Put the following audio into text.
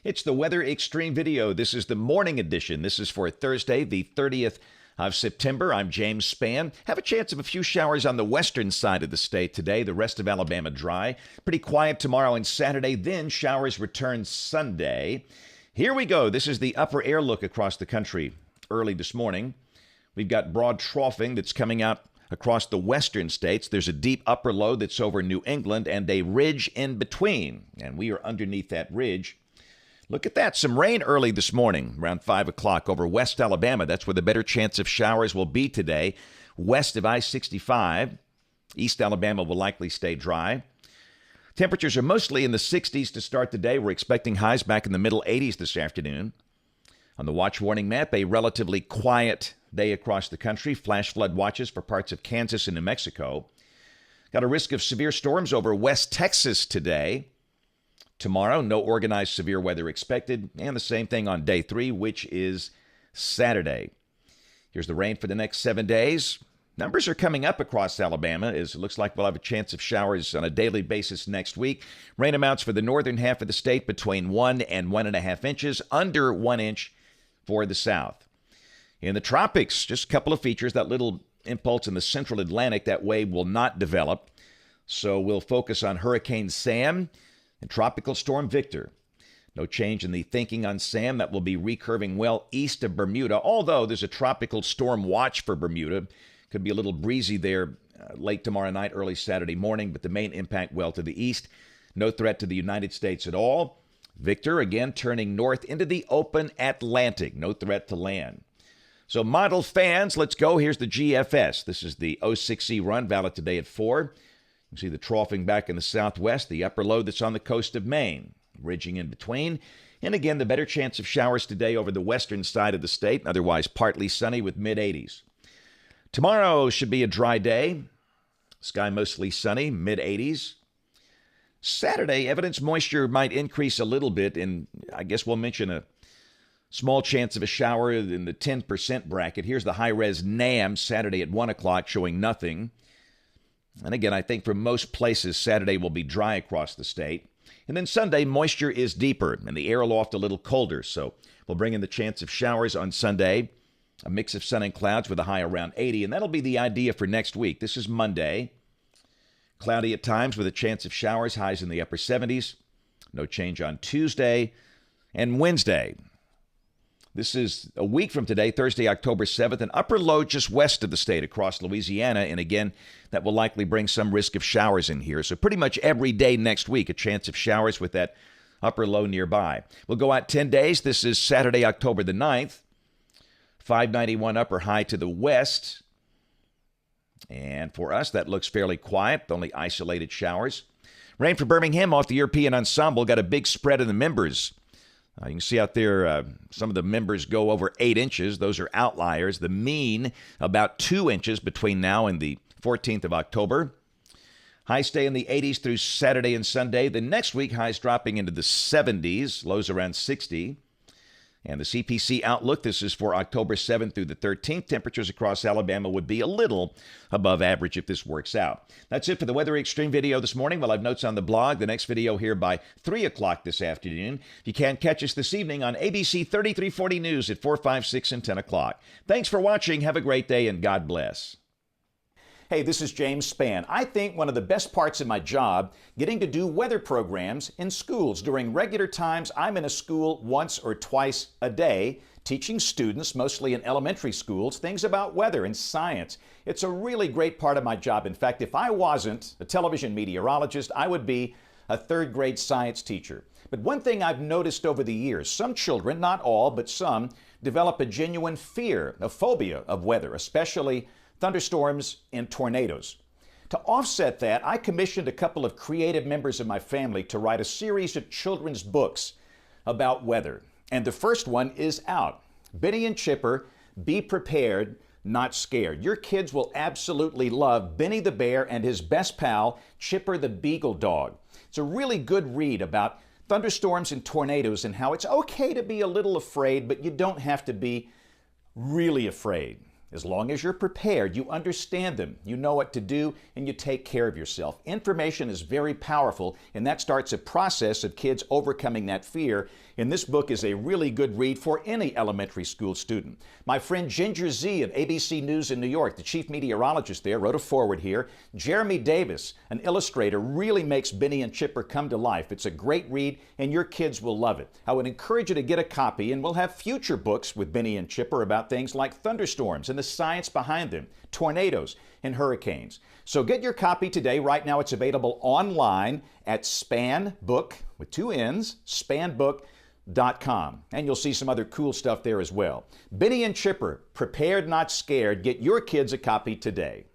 It's the Weather Extreme video. This is the morning edition. This is for Thursday, the 30th of September. I'm James Spann. Have a chance of a few showers on the western side of the state today. The rest of Alabama dry. Pretty quiet tomorrow and Saturday. Then showers return Sunday. Here we go. This is the upper air look across the country early this morning. We've got broad troughing that's coming out across the western states. There's a deep upper low that's over New England and a ridge in between. And we are underneath that ridge. Look at that. Some rain early this morning, around 5 o'clock over West Alabama. That's where the better chance of showers will be today. West of I-65. East Alabama will likely stay dry. Temperatures are mostly in the 60s to start the day. We're expecting highs back in the middle 80s this afternoon. On the watch warning map, a relatively quiet day across the country. Flash flood watches for parts of Kansas and New Mexico. Got a risk of severe storms over West Texas today. Tomorrow, no organized severe weather expected, and the same thing on day 3, which is Saturday. Here's the rain for the next 7 days. Numbers are coming up across Alabama, as it looks like we'll have a chance of showers on a daily basis next week. Rain amounts for the northern half of the state between 1 and 1.5 inches, under 1 inch for the south. In the tropics, just a couple of features. That little impulse in the central Atlantic, that wave will not develop. So we'll focus on Hurricane Sam and Tropical Storm Victor. No change in the thinking on Sam. That will be recurving well east of Bermuda, although there's a tropical storm watch for Bermuda. Could be a little breezy there late tomorrow night, early Saturday morning, but the main impact well to the east. No threat to the United States at all. Victor, again, turning north into the open Atlantic. No threat to land. So model fans, let's go. Here's the GFS. This is the 06E run, valid today at 4. You see the troughing back in the southwest, the upper low that's on the coast of Maine, ridging in between. And again, the better chance of showers today over the western side of the state, otherwise partly sunny with mid-80s. Tomorrow should be a dry day. Sky mostly sunny, mid-80s. Saturday, evidence moisture might increase a little bit, and I guess we'll mention a small chance of a shower in the 10% bracket. Here's the high-res NAM Saturday at 1 o'clock showing nothing. And again, I think for most places, Saturday will be dry across the state. And then Sunday, moisture is deeper and the air aloft a little colder. So we'll bring in the chance of showers on Sunday, a mix of sun and clouds with a high around 80. And that'll be the idea for next week. This is Monday. Cloudy at times with a chance of showers, highs in the upper 70s. No change on Tuesday and Wednesday. This is a week from today, Thursday, October 7th, an upper low just west of the state across Louisiana. And again, that will likely bring some risk of showers in here. So pretty much every day next week, a chance of showers with that upper low nearby. We'll go out 10 days. This is Saturday, October the 9th. 591 upper high to the west. And for us, that looks fairly quiet, only isolated showers. Rain for Birmingham off the European ensemble. Got a big spread in the members. You can see out there some of the members go over 8 inches. Those are outliers. The mean, about 2 inches between now and the 14th of October. Highs stay in the 80s through Saturday and Sunday. The next week, highs dropping into the 70s, lows around 60. And the CPC outlook, this is for October 7th through the 13th. Temperatures across Alabama would be a little above average if this works out. That's it for the Weather Extreme video this morning. We'll have notes on the blog. The next video here by 3 o'clock this afternoon. If you can't catch us this evening on ABC 3340 News at 4, 5, 6, and 10 o'clock. Thanks for watching. Have a great day, and God bless. Hey, this is James Spann. I think one of the best parts of my job, getting to do weather programs in schools. During regular times, I'm in a school once or twice a day, teaching students, mostly in elementary schools, things about weather and science. It's a really great part of my job. In fact, if I wasn't a television meteorologist, I would be a third grade science teacher. But one thing I've noticed over the years, some children, not all, but some, develop a genuine fear, a phobia of weather, especially thunderstorms and tornadoes. To offset that, I commissioned a couple of creative members of my family to write a series of children's books about weather. And the first one is out. Benny and Chipper, Be Prepared, Not Scared. Your kids will absolutely love Benny the Bear and his best pal, Chipper the Beagle Dog. It's a really good read about thunderstorms and tornadoes and how it's okay to be a little afraid, but you don't have to be really afraid. As long as you're prepared, you understand them, you know what to do, and you take care of yourself. Information is very powerful, and that starts a process of kids overcoming that fear. And this book is a really good read for any elementary school student. My friend Ginger Z of ABC News in New York, the chief meteorologist there, wrote a foreword here. Jeremy Davis, an illustrator, really makes Benny and Chipper come to life. It's a great read, and your kids will love it. I would encourage you to get a copy, and we'll have future books with Benny and Chipper about things like thunderstorms and the science behind them, tornadoes, and hurricanes. So get your copy today. Right now it's available online at Spann Book, with 2 N's, spannbook.com. And you'll see some other cool stuff there as well. Benny and Chipper, Prepared Not Scared. Get your kids a copy today.